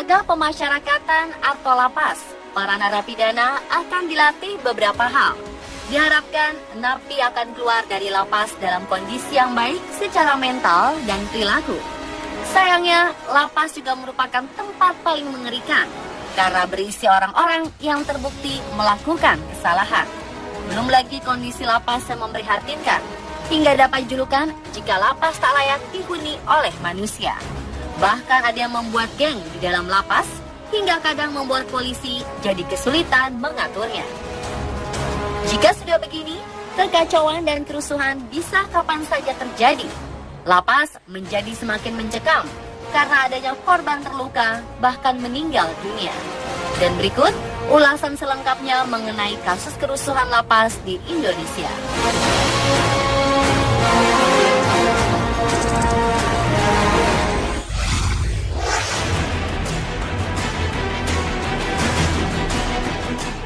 Lembaga Pemasyarakatan atau lapas, para narapidana akan dilatih beberapa hal. Diharapkan napi akan keluar dari lapas dalam kondisi yang baik secara mental dan perilaku. Sayangnya, lapas juga merupakan tempat paling mengerikan karena berisi orang-orang yang terbukti melakukan kesalahan. Belum lagi kondisi lapas yang memprihatinkan, hingga dapat julukan jika lapas tak layak dihuni oleh manusia. Bahkan ada yang membuat geng di dalam lapas, hingga kadang membuat polisi jadi kesulitan mengaturnya. Jika sudah begini, kekacauan dan kerusuhan bisa kapan saja terjadi. Lapas menjadi semakin mencekam karena adanya korban terluka bahkan meninggal dunia. Dan berikut ulasan selengkapnya mengenai kasus kerusuhan lapas di Indonesia.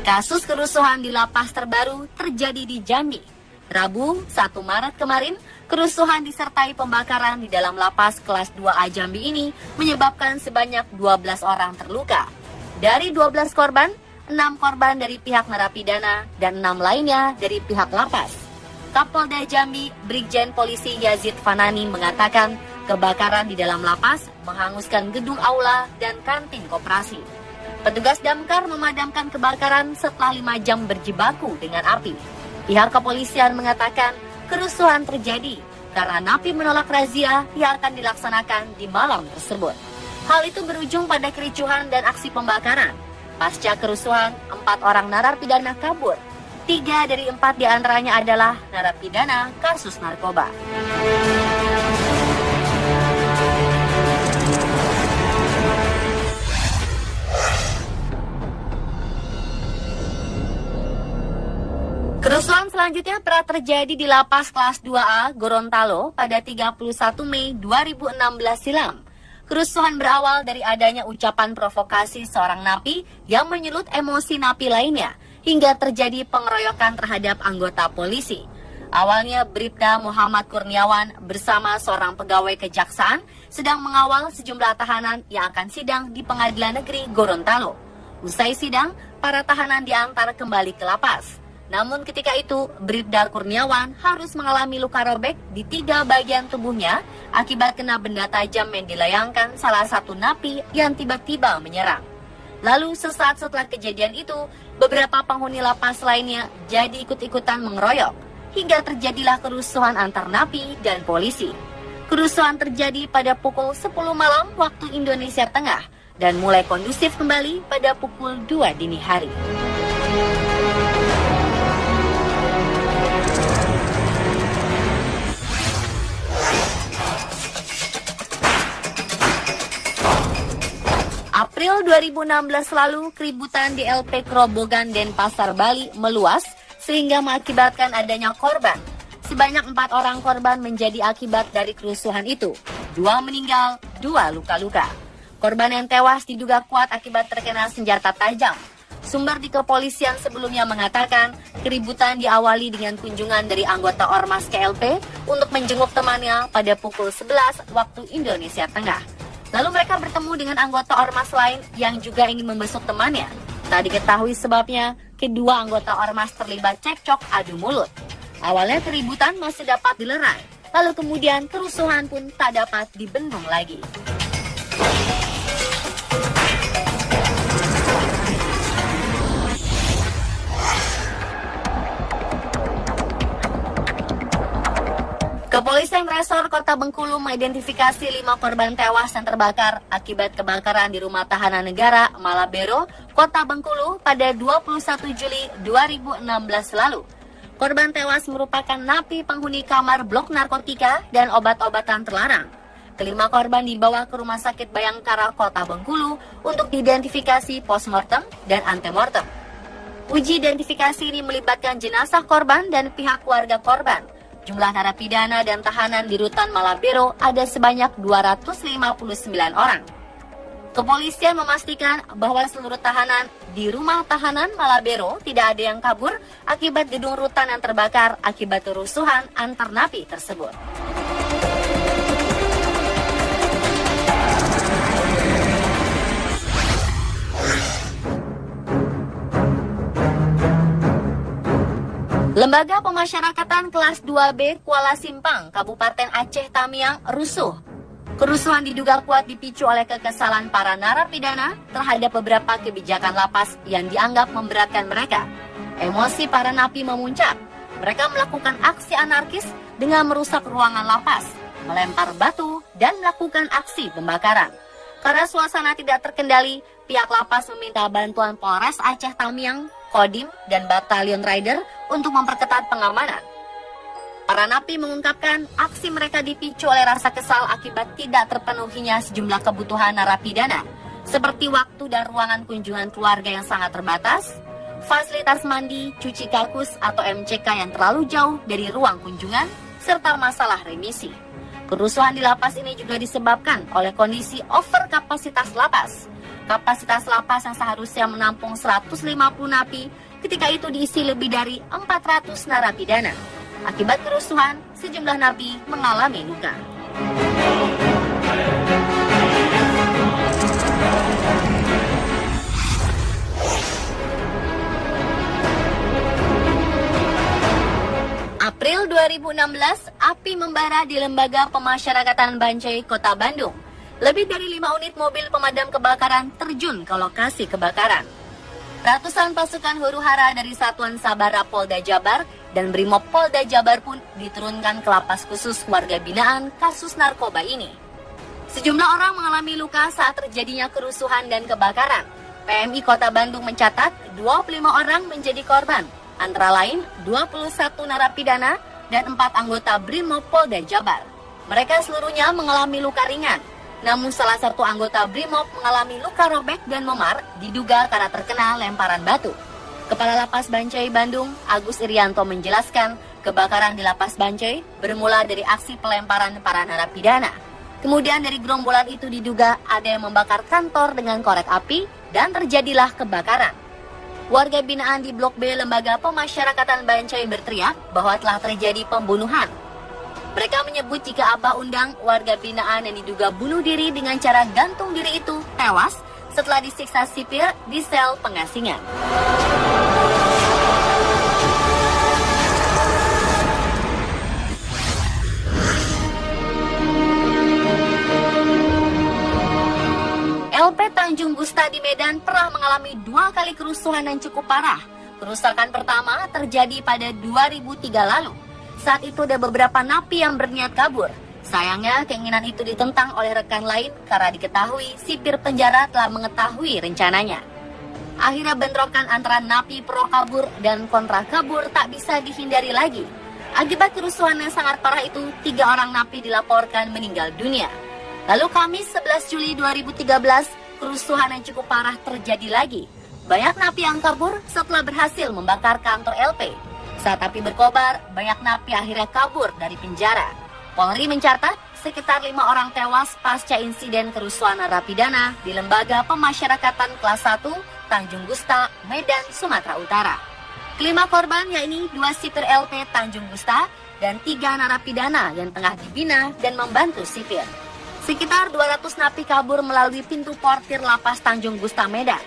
Kasus kerusuhan di lapas terbaru terjadi di Jambi. Rabu, 1 Maret kemarin, kerusuhan disertai pembakaran di dalam lapas kelas 2A Jambi ini menyebabkan sebanyak 12 orang terluka. Dari 12 korban, 6 korban dari pihak narapidana dan 6 lainnya dari pihak lapas. Kapolda Jambi, Brigjen Polisi Yazid Fanani mengatakan kebakaran di dalam lapas menghanguskan gedung aula dan kantin koperasi. Petugas damkar memadamkan kebakaran setelah 5 jam berjibaku dengan api. Pihak kepolisian mengatakan kerusuhan terjadi karena napi menolak razia yang akan dilaksanakan di malam tersebut. Hal itu berujung pada kericuhan dan aksi pembakaran. Pasca kerusuhan, 4 orang narapidana kabur. 3 dari 4 diantaranya adalah narapidana kasus narkoba. Kerusuhan selanjutnya pernah terjadi di lapas kelas 2A Gorontalo pada 31 Mei 2016 silam. Kerusuhan berawal dari adanya ucapan provokasi seorang napi yang menyulut emosi napi lainnya hingga terjadi pengeroyokan terhadap anggota polisi. Awalnya Bribda Muhammad Kurniawan bersama seorang pegawai kejaksaan sedang mengawal sejumlah tahanan yang akan sidang di Pengadilan Negeri Gorontalo. Usai sidang, para tahanan diantar kembali ke lapas. Namun ketika itu, Bribda Kurniawan harus mengalami luka robek di 3 bagian tubuhnya akibat kena benda tajam yang dilayangkan salah satu napi yang tiba-tiba menyerang. Lalu sesaat setelah kejadian itu, beberapa penghuni lapas lainnya jadi ikut-ikutan mengeroyok, hingga terjadilah kerusuhan antar napi dan polisi. Kerusuhan terjadi pada pukul 10 malam waktu Indonesia Tengah dan mulai kondusif kembali pada pukul 2 dini hari. April 2016 lalu, keributan di LP Kerobogan Denpasar, Bali meluas sehingga mengakibatkan adanya korban. Sebanyak 4 orang korban menjadi akibat dari kerusuhan itu. 2 meninggal, 2 luka-luka. Korban yang tewas diduga kuat akibat terkena senjata tajam. Sumber di kepolisian sebelumnya mengatakan keributan diawali dengan kunjungan dari anggota Ormas KLP untuk menjenguk temannya pada pukul 11 waktu Indonesia Tengah. Lalu mereka bertemu dengan anggota Ormas lain yang juga ingin membesuk temannya. Tak diketahui sebabnya, kedua anggota Ormas terlibat cekcok adu mulut. Awalnya keributan masih dapat dilerai, lalu kemudian kerusuhan pun tak dapat dibendung lagi. Kepolisian Resor Kota Bengkulu mengidentifikasi 5 korban tewas yang terbakar akibat kebakaran di rumah tahanan negara Malabero, Kota Bengkulu pada 21 Juli 2016 lalu. Korban tewas merupakan napi penghuni kamar blok narkotika dan obat-obatan terlarang. Kelima korban dibawa ke Rumah Sakit Bayangkara Kota Bengkulu untuk diidentifikasi postmortem dan antemortem. Uji identifikasi ini melibatkan jenazah korban dan pihak keluarga korban. Jumlah narapidana dan tahanan di Rutan Malabero ada sebanyak 259 orang. Kepolisian memastikan bahwa seluruh tahanan di rumah tahanan Malabero tidak ada yang kabur akibat gedung rutan yang terbakar akibat kerusuhan antar napi tersebut. Lembaga Pemasyarakatan Kelas 2B Kuala Simpang, Kabupaten Aceh Tamiang rusuh. Kerusuhan diduga kuat dipicu oleh kekesalan para narapidana terhadap beberapa kebijakan lapas yang dianggap memberatkan mereka. Emosi para napi memuncak. Mereka melakukan aksi anarkis dengan merusak ruangan lapas, melempar batu, dan melakukan aksi pembakaran. Karena suasana tidak terkendali, pihak lapas meminta bantuan Polres Aceh Tamiang, Kodim, dan Batalion Rider untuk memperketat pengamanan. Para napi mengungkapkan aksi mereka dipicu oleh rasa kesal akibat tidak terpenuhinya sejumlah kebutuhan narapidana, seperti waktu dan ruangan kunjungan keluarga yang sangat terbatas, fasilitas mandi, cuci kakus atau MCK yang terlalu jauh dari ruang kunjungan, serta masalah remisi. Kerusuhan di lapas ini juga disebabkan oleh kondisi over kapasitas lapas. Kapasitas lapas yang seharusnya menampung 150 napi, ketika itu diisi lebih dari 400 narapidana. Akibat kerusuhan, sejumlah napi mengalami luka. April 2016, api membara di Lembaga Pemasyarakatan Bancai, Kota Bandung. Lebih dari 5 unit mobil pemadam kebakaran terjun ke lokasi kebakaran. Ratusan pasukan huru-hara dari Satuan Sabara Polda Jabar dan Brimob Polda Jabar pun diturunkan ke lapas khusus warga binaan kasus narkoba ini. Sejumlah orang mengalami luka saat terjadinya kerusuhan dan kebakaran. PMI Kota Bandung mencatat 25 orang menjadi korban, antara lain 21 narapidana dan 4 anggota Brimob Polda Jabar. Mereka seluruhnya mengalami luka ringan. Namun salah satu anggota Brimob mengalami luka robek dan memar diduga karena terkena lemparan batu. Kepala Lapas Bancai Bandung, Agus Irianto menjelaskan, kebakaran di Lapas Bancai bermula dari aksi pelemparan para narapidana. Kemudian dari gerombolan itu diduga ada yang membakar kantor dengan korek api dan terjadilah kebakaran. Warga binaan di Blok B Lembaga Pemasyarakatan Bancai berteriak bahwa telah terjadi pembunuhan. Mereka menyebut jika Abah Undang, warga binaan yang diduga bunuh diri dengan cara gantung diri itu, tewas setelah disiksa sipir di sel pengasingan. LP Tanjung Gusta di Medan pernah mengalami 2 kali kerusuhan yang cukup parah. Kerusakan pertama terjadi pada 2003 lalu. Saat itu ada beberapa napi yang berniat kabur. Sayangnya keinginan itu ditentang oleh rekan lain karena diketahui sipir penjara telah mengetahui rencananya. Akhirnya bentrokan antara napi pro kabur dan kontra kabur tak bisa dihindari lagi. Akibat kerusuhan yang sangat parah itu, 3 orang napi dilaporkan meninggal dunia. Lalu Kamis 11 Juli 2013, kerusuhan yang cukup parah terjadi lagi. Banyak napi yang kabur setelah berhasil membakar kantor LP. Saat api berkobar, banyak napi akhirnya kabur dari penjara. Polri mencatat sekitar 5 orang tewas pasca insiden kerusuhan narapidana di Lembaga Pemasyarakatan Kelas 1, Tanjung Gusta, Medan, Sumatera Utara. Kelima korban yakni 2 sipir LP Tanjung Gusta dan 3 narapidana yang tengah dibina dan membantu sipir. Sekitar 200 napi kabur melalui pintu portir Lapas Tanjung Gusta, Medan.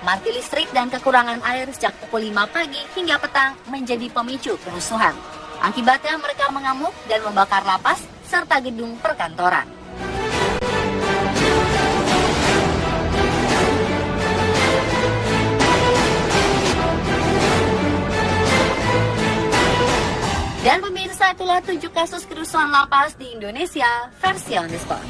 Mati listrik dan kekurangan air sejak pukul 5 pagi hingga petang menjadi pemicu kerusuhan. Akibatnya mereka mengamuk dan membakar lapas serta gedung perkantoran. Dan pemirsa, itulah 7 kasus kerusuhan lapas di Indonesia versi On The Spot.